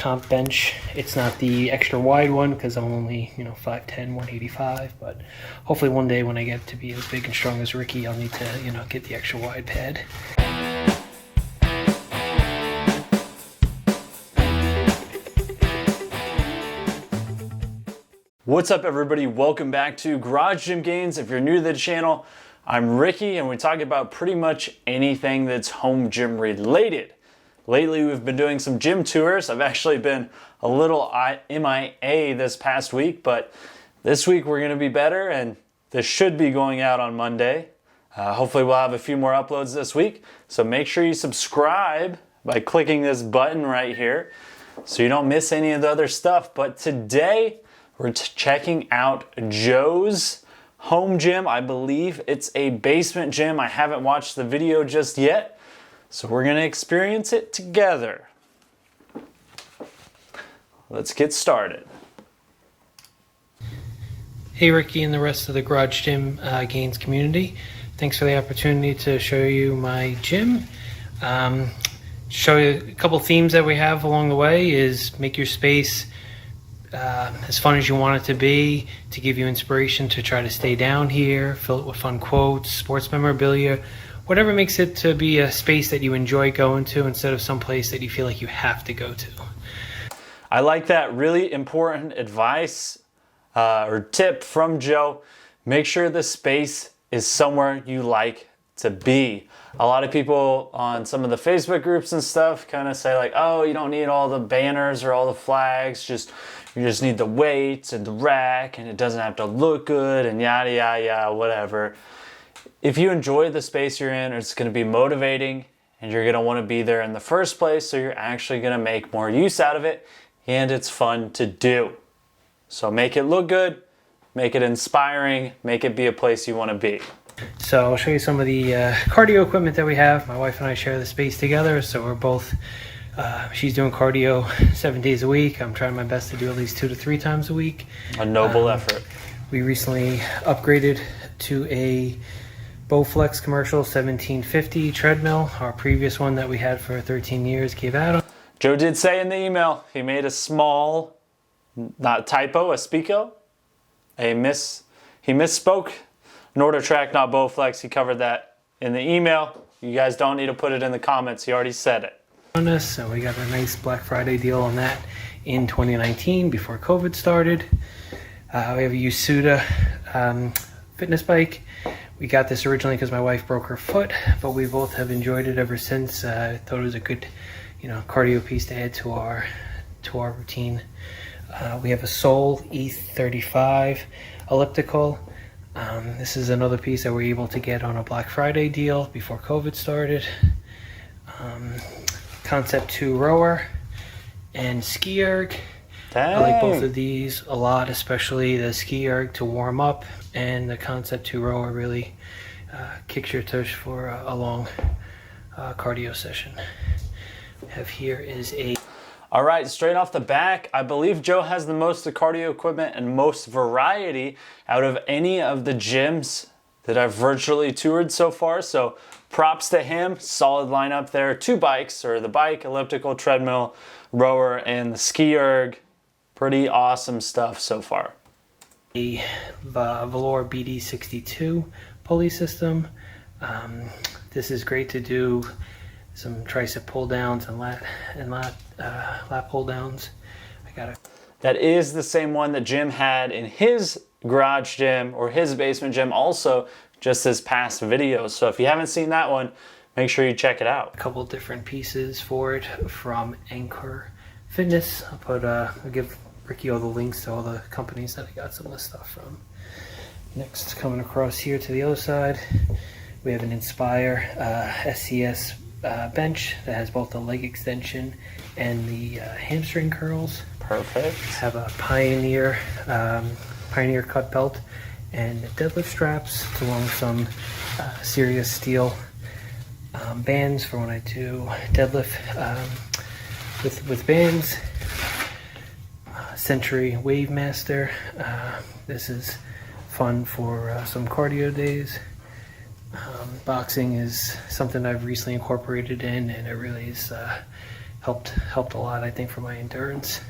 comp bench. It's not the extra wide one because I'm only 5'10", 185, but hopefully one day when I get to be as big and strong as Ricky, I'll need to get the extra wide pad. What's up, everybody? Welcome back to Garage Gym Gains. If you're new to the channel, I'm Ricky and we talk about pretty much anything that's home gym related. Lately, we've been doing some gym tours. I've actually been a little MIA this past week, but this week we're going to be better, and this should be going out on Monday. Hopefully we'll have a few more uploads this week. So make sure you subscribe by clicking this button right here so you don't miss any of the other stuff. But today, we're checking out Joe's home gym. I believe it's a basement gym. I haven't watched the video just yet, so we're gonna experience it together. Let's get started. Hey Ricky and the rest of the Garage Gym Gains community. Thanks for the opportunity to show you my gym. Show you a couple themes that we have along the way is make your space as fun as you want it to be, to give you inspiration to try to stay down here, fill it with fun quotes, sports memorabilia, whatever makes it to be a space that you enjoy going to instead of some place that you feel like you have to go to. I like that. Really important advice or tip from Joe. Make sure the space is somewhere you like to be. A lot of people on some of the Facebook groups and stuff kind of say like, oh, you don't need all the banners or all the flags, you just need the weights and the rack, and it doesn't have to look good and yada, yada, yada, whatever. If you enjoy the space you're in, it's going to be motivating and you're going to want to be there in the first place, so you're actually going to make more use out of it, and it's fun to do. So make it look good, make it inspiring, make it be a place you want to be. So I'll show you some of the cardio equipment that we have. My wife and I share the space together, so we're both, she's doing cardio 7 days a week. I'm trying my best to do at least 2 to 3 times a week. A noble effort. We recently upgraded to a Bowflex commercial 1750 treadmill. Our previous one that we had for 13 years gave out. Joe did say in the email he made a small, not typo, a speako. He misspoke. Nordic, not Bowflex. He covered that in the email. You guys don't need to put it in the comments. He already said it. On us, so we got a nice Black Friday deal on that in 2019 before COVID started. We have a Yasuda fitness bike. We got this originally because my wife broke her foot, but we both have enjoyed it ever since. I thought it was a good, cardio piece to add to our routine. We have a Soul E35 elliptical. This is another piece that we're able to get on a Black Friday deal before COVID started. Concept 2 rower and ski erg. Dang. I like both of these a lot, especially the ski erg to warm up, and the Concept 2 rower really kicks your tush for a long cardio session. We have here is a... All right, straight off the back, I believe Joe has the most cardio equipment and most variety out of any of the gyms that I've virtually toured so far. So props to him, solid lineup there. 2 bikes, or the bike, elliptical, treadmill, rower, and the ski erg. Pretty awesome stuff so far. A Velour BD62 pulley system. This is great to do some tricep pull downs and lat pull downs. That is the same one that Jim had in his garage gym or his basement gym also just this past video. So if you haven't seen that one, make sure you check it out. A couple different pieces for it from Anchor Fitness. I'll give Ricky all the links to all the companies that I got some of this stuff from. Next, coming across here to the other side, we have an Inspire SCS bench that has both the leg extension and the hamstring curls. Perfect. Have a Pioneer cut belt and deadlift straps, along with some serious steel bands for when I do deadlift with bands. Century Wave Master. This is fun for some cardio days. Boxing is something I've recently incorporated in, and it really is helped a lot, I think, for my endurance.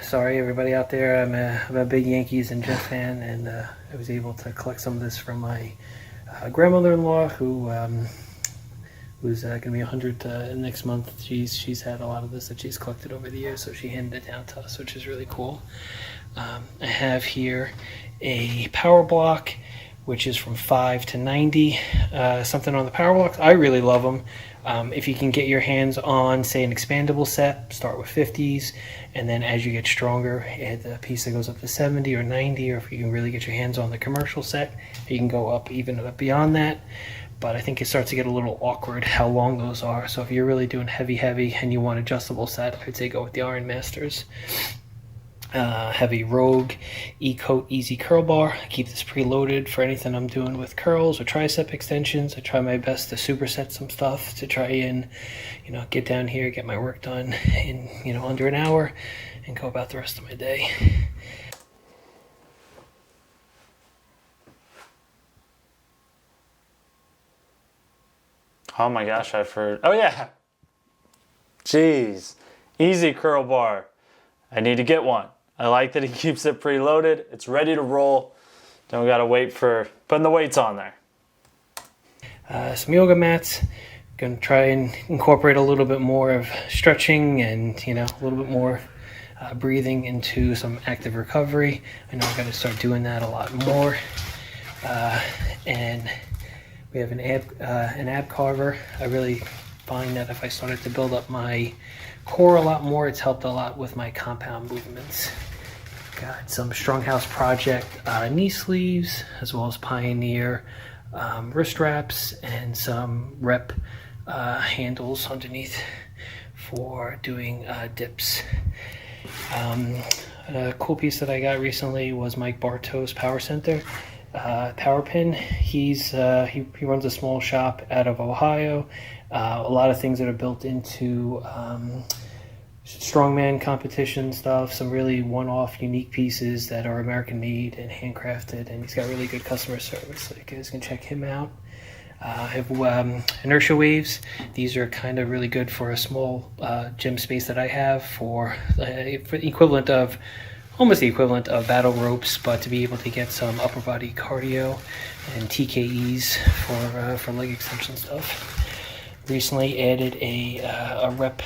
Sorry, everybody out there. I'm a big Yankees and Jets fan, and I was able to collect some of this from my grandmother-in-law, who who's going to be 100 next month. She's had a lot of this that she's collected over the years, so she handed it down to us, which is really cool. I have here a Powerblock, which is from 5 to 90. Something on the Powerblocks. I really love them. If you can get your hands on, say, an expandable set, start with 50s, and then as you get stronger, add the piece that goes up to 70 or 90, or if you can really get your hands on the commercial set, you can go up even up beyond that. But I think it starts to get a little awkward how long those are. So if you're really doing heavy and you want adjustable set, I'd say go with the Iron Masters. Have a Rogue E-Coat Easy Curl Bar. I keep this preloaded for anything I'm doing with curls or tricep extensions. I try my best to superset some stuff to try and, get down here, get my work done in, under an hour, and go about the rest of my day. Oh my gosh, I've heard. Oh yeah. Jeez. Easy curl bar. I need to get one. I like that he keeps it preloaded. It's ready to roll. Don't gotta wait for putting the weights on there. Some yoga mats. Gonna try and incorporate a little bit more of stretching and a little bit more breathing into some active recovery. I know I gotta start doing that a lot more. And we have an ab carver. I really find that if I started to build up my core a lot more, it's helped a lot with my compound movements. Got some Stronghouse Project knee sleeves, as well as Pioneer wrist wraps, and some rep handles underneath for doing dips. A cool piece that I got recently was Mike Bartow's Power Center. Power pin. He runs a small shop out of Ohio. A lot of things that are built into strongman competition stuff, some really one-off unique pieces that are American made and handcrafted, and he's got really good customer service, so you guys can check him out. I have Inertia Waves. These are kind of really good for a small gym space that I have for almost the equivalent of battle ropes, but to be able to get some upper body cardio and TKEs for leg extension stuff. Recently added a rep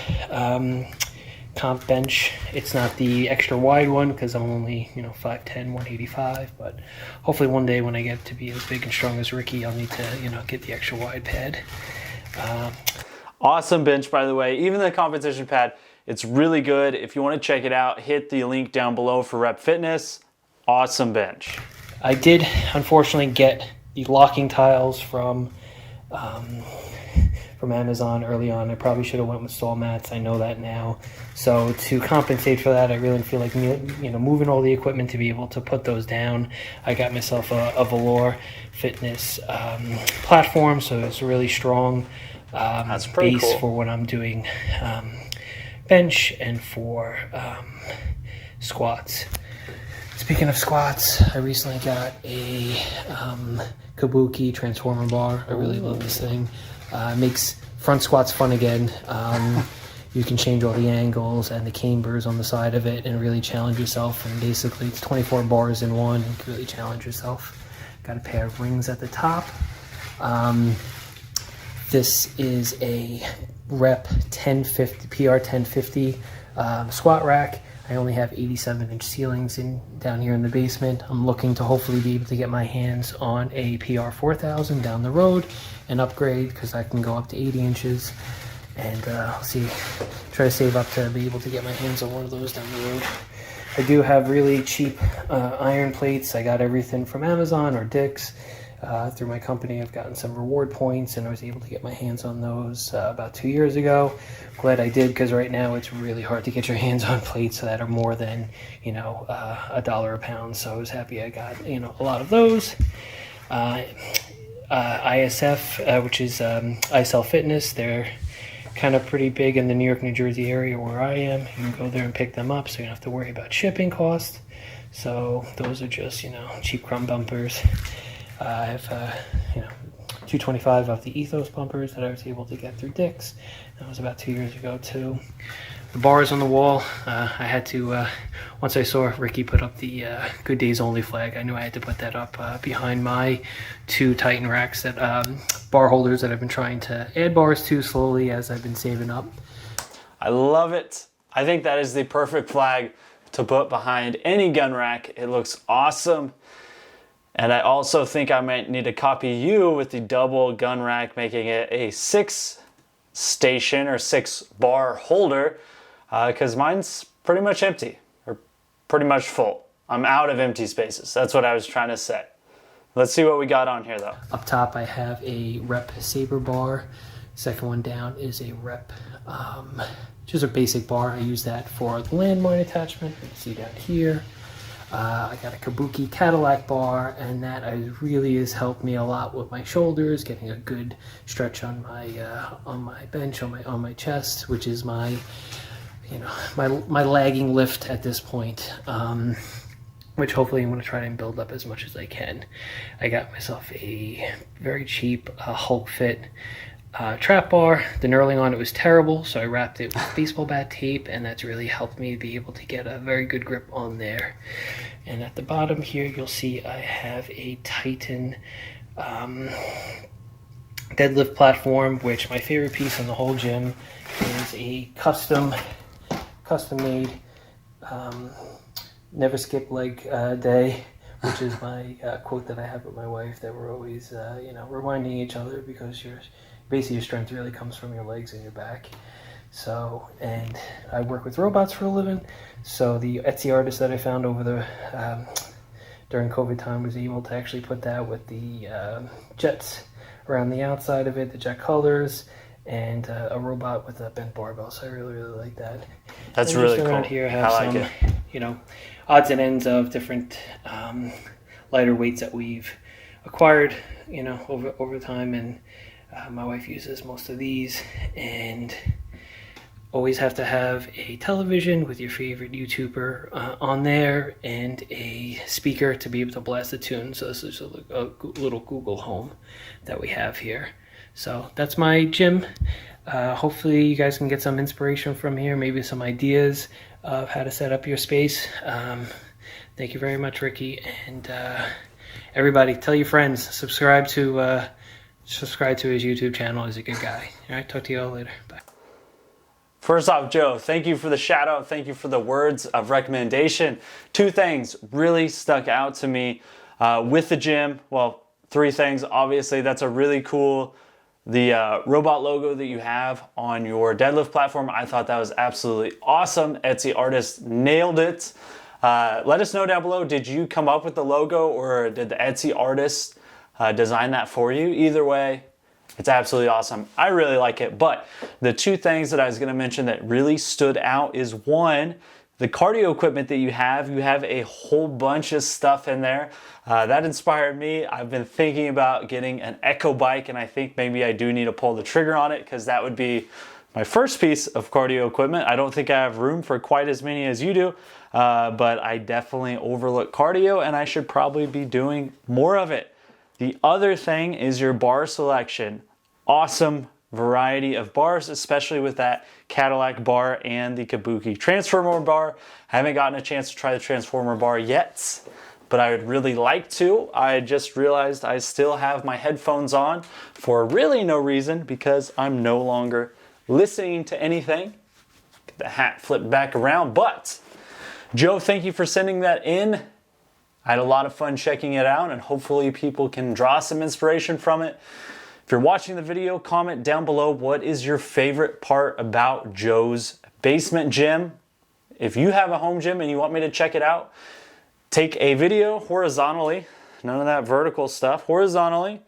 comp bench. It's not the extra wide one because I'm only 5'10", 185, but hopefully one day when I get to be as big and strong as Ricky, I'll need to get the extra wide pad. Awesome bench, by the way. Even the competition pad, it's really good. If you want to check it out, hit the link down below for Rep Fitness. Awesome bench. I did unfortunately get the locking tiles from Amazon early on. I probably should have went with stall mats. I know that now. So to compensate for that, I really feel like moving all the equipment to be able to put those down. I got myself a Velour Fitness platform, so it's really strong That's pretty base cool for what I'm doing. Bench and for squats. Speaking of squats, I recently got a Kabuki Transformer Bar. I really love this thing. Makes front squats fun again. You can change all the angles and the cambers on the side of it and really challenge yourself. And basically it's 24 bars in one. You can really challenge yourself. Got a pair of rings at the top. This is a Rep 1050 PR 1050 squat rack. I only have 87-inch ceilings down here in the basement. I'm looking to hopefully be able to get my hands on a PR 4000 down the road and upgrade because I can go up to 80 inches. And try to save up to be able to get my hands on one of those down the road. I do have really cheap iron plates. I got everything from Amazon or Dick's. Through my company, I've gotten some reward points, and I was able to get my hands on those about 2 years ago. Glad I did, because right now it's really hard to get your hands on plates that are more than $1 a pound. So I was happy I got a lot of those. ISF, which is ISL Fitness, they're kind of pretty big in the New York, New Jersey area where I am. You can go there and pick them up, so you don't have to worry about shipping costs. So those are just cheap crumb bumpers. I have 225 off the Ethos bumpers that I was able to get through Dick's. That was about 2 years ago too. The bars on the wall, I had to, once I saw Ricky put up the Good Days Only flag, I knew I had to put that up behind my 2 Titan racks, that bar holders that I've been trying to add bars to slowly as I've been saving up. I love it. I think that is the perfect flag to put behind any gun rack. It looks awesome. And I also think I might need to copy you with the double gun rack, making it a 6 station or 6 bar holder, because mine's pretty much empty, or pretty much full. I'm out of empty spaces. That's what I was trying to say. Let's see what we got on here though. Up top I have a Rep Saber bar. Second one down is a Rep, just a basic bar. I use that for the landmine attachment. You can see down here. I got a Kabuki Cadillac Bar, and that really has helped me a lot with my shoulders, getting a good stretch on my bench, on my chest, which is my lagging lift at this point. Which hopefully I'm going to try and build up as much as I can. I got myself a very cheap Hulk Fit trap bar. The knurling on it was terrible, so I wrapped it with baseball bat tape, and that's really helped me be able to get a very good grip on there. And at the bottom here, you'll see I have a Titan deadlift platform, which my favorite piece in the whole gym is a custom made never skip leg day, which is my quote that I have with my wife, that we're always reminding each other, because basically your strength really comes from your legs and your back. So, and I work with robots for a living, so the Etsy artist that I found over the during COVID time was able to actually put that with the jets around the outside of it, the jet colors, and a robot with a bent barbell. So I really like that. That's and really just around cool. Here I have I like some, odds and ends of different lighter weights that we've acquired, over time, and my wife uses most of these. And always have to have a television with your favorite YouTuber on there, and a speaker to be able to blast a tune. So this is a little Google Home that we have here. So that's my gym. Hopefully you guys can get some inspiration from here, maybe some ideas of how to set up your space. Thank you very much, Ricky. And everybody, tell your friends, subscribe to his YouTube channel. He's a good guy. All right, talk to you all later. Bye. First off, Joe, thank you for the shout out. Thank you for the words of recommendation. 2 things really stuck out to me with the gym. Well, 3 things. Obviously, that's a really cool, the robot logo that you have on your deadlift platform. I thought that was absolutely awesome. Etsy artist nailed it. Let us know down below, did you come up with the logo, or did the Etsy artist design that for you? Either way, it's absolutely awesome. I really like it. But the 2 things that I was going to mention that really stood out is, 1, the cardio equipment that you have a whole bunch of stuff in there. That inspired me. I've been thinking about getting an Echo bike, and I think maybe I do need to pull the trigger on it, because that would be my first piece of cardio equipment. I don't think I have room for quite as many as you do, but I definitely overlook cardio, and I should probably be doing more of it. The other thing is your bar selection. Awesome variety of bars, especially with that Cadillac bar and the Kabuki Transformer Bar. I haven't gotten a chance to try the Transformer Bar yet, but I would really like to. I just realized I still have my headphones on for really no reason, because I'm no longer listening to anything. Get the hat flipped back around. But Joe, thank you for sending that in. I had a lot of fun checking it out, and hopefully people can draw some inspiration from it. If you're watching the video, comment down below, what is your favorite part about Joe's basement gym? If you have a home gym and you want me to check it out, take a video horizontally, none of that vertical stuff, horizontally.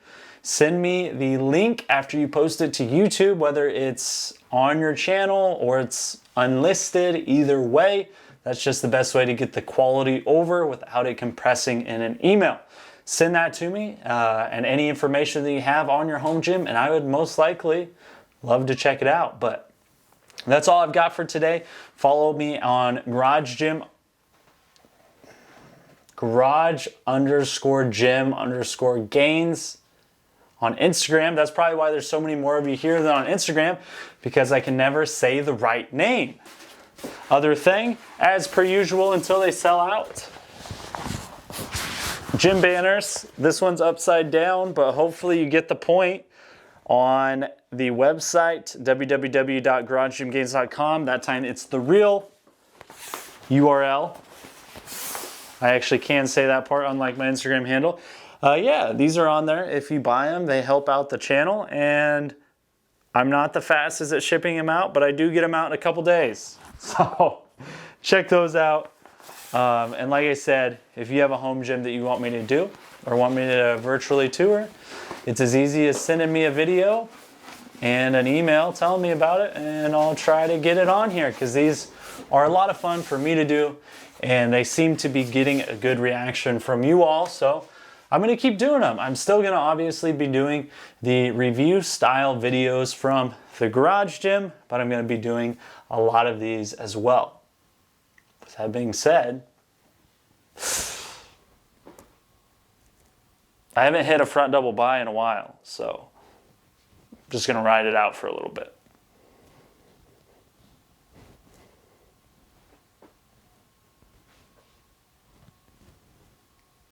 Send me the link after you post it to YouTube, whether it's on your channel or it's unlisted. Either way, that's just the best way to get the quality over without it compressing in an email. Send that to me and any information that you have on your home gym, and I would most likely love to check it out. But that's all I've got for today. Follow me on garage_gym_gains on Instagram. That's probably why there's so many more of you here than on Instagram, because I can never say the right name. Other thing, as per usual until they sell out, gym banners. This one's upside down, but hopefully you get the point. On the website, www.garagegymgains.com, that time it's the real URL. I actually can say that part, unlike my Instagram handle. Yeah, these are on there. If you buy them, they help out the channel, and I'm not the fastest at shipping them out, but I do get them out in a couple days. So check those out. And like I said, if you have a home gym that you want me to do or want me to virtually tour, it's as easy as sending me a video and an email telling me about it, and I'll try to get it on here, because these are a lot of fun for me to do, and they seem to be getting a good reaction from you all. So I'm going to keep doing them. I'm still going to obviously be doing the review style videos from the garage gym, but I'm going to be doing a lot of these as well. With that being said, I haven't hit a front double bi in a while, so I'm just going to ride it out for a little bit.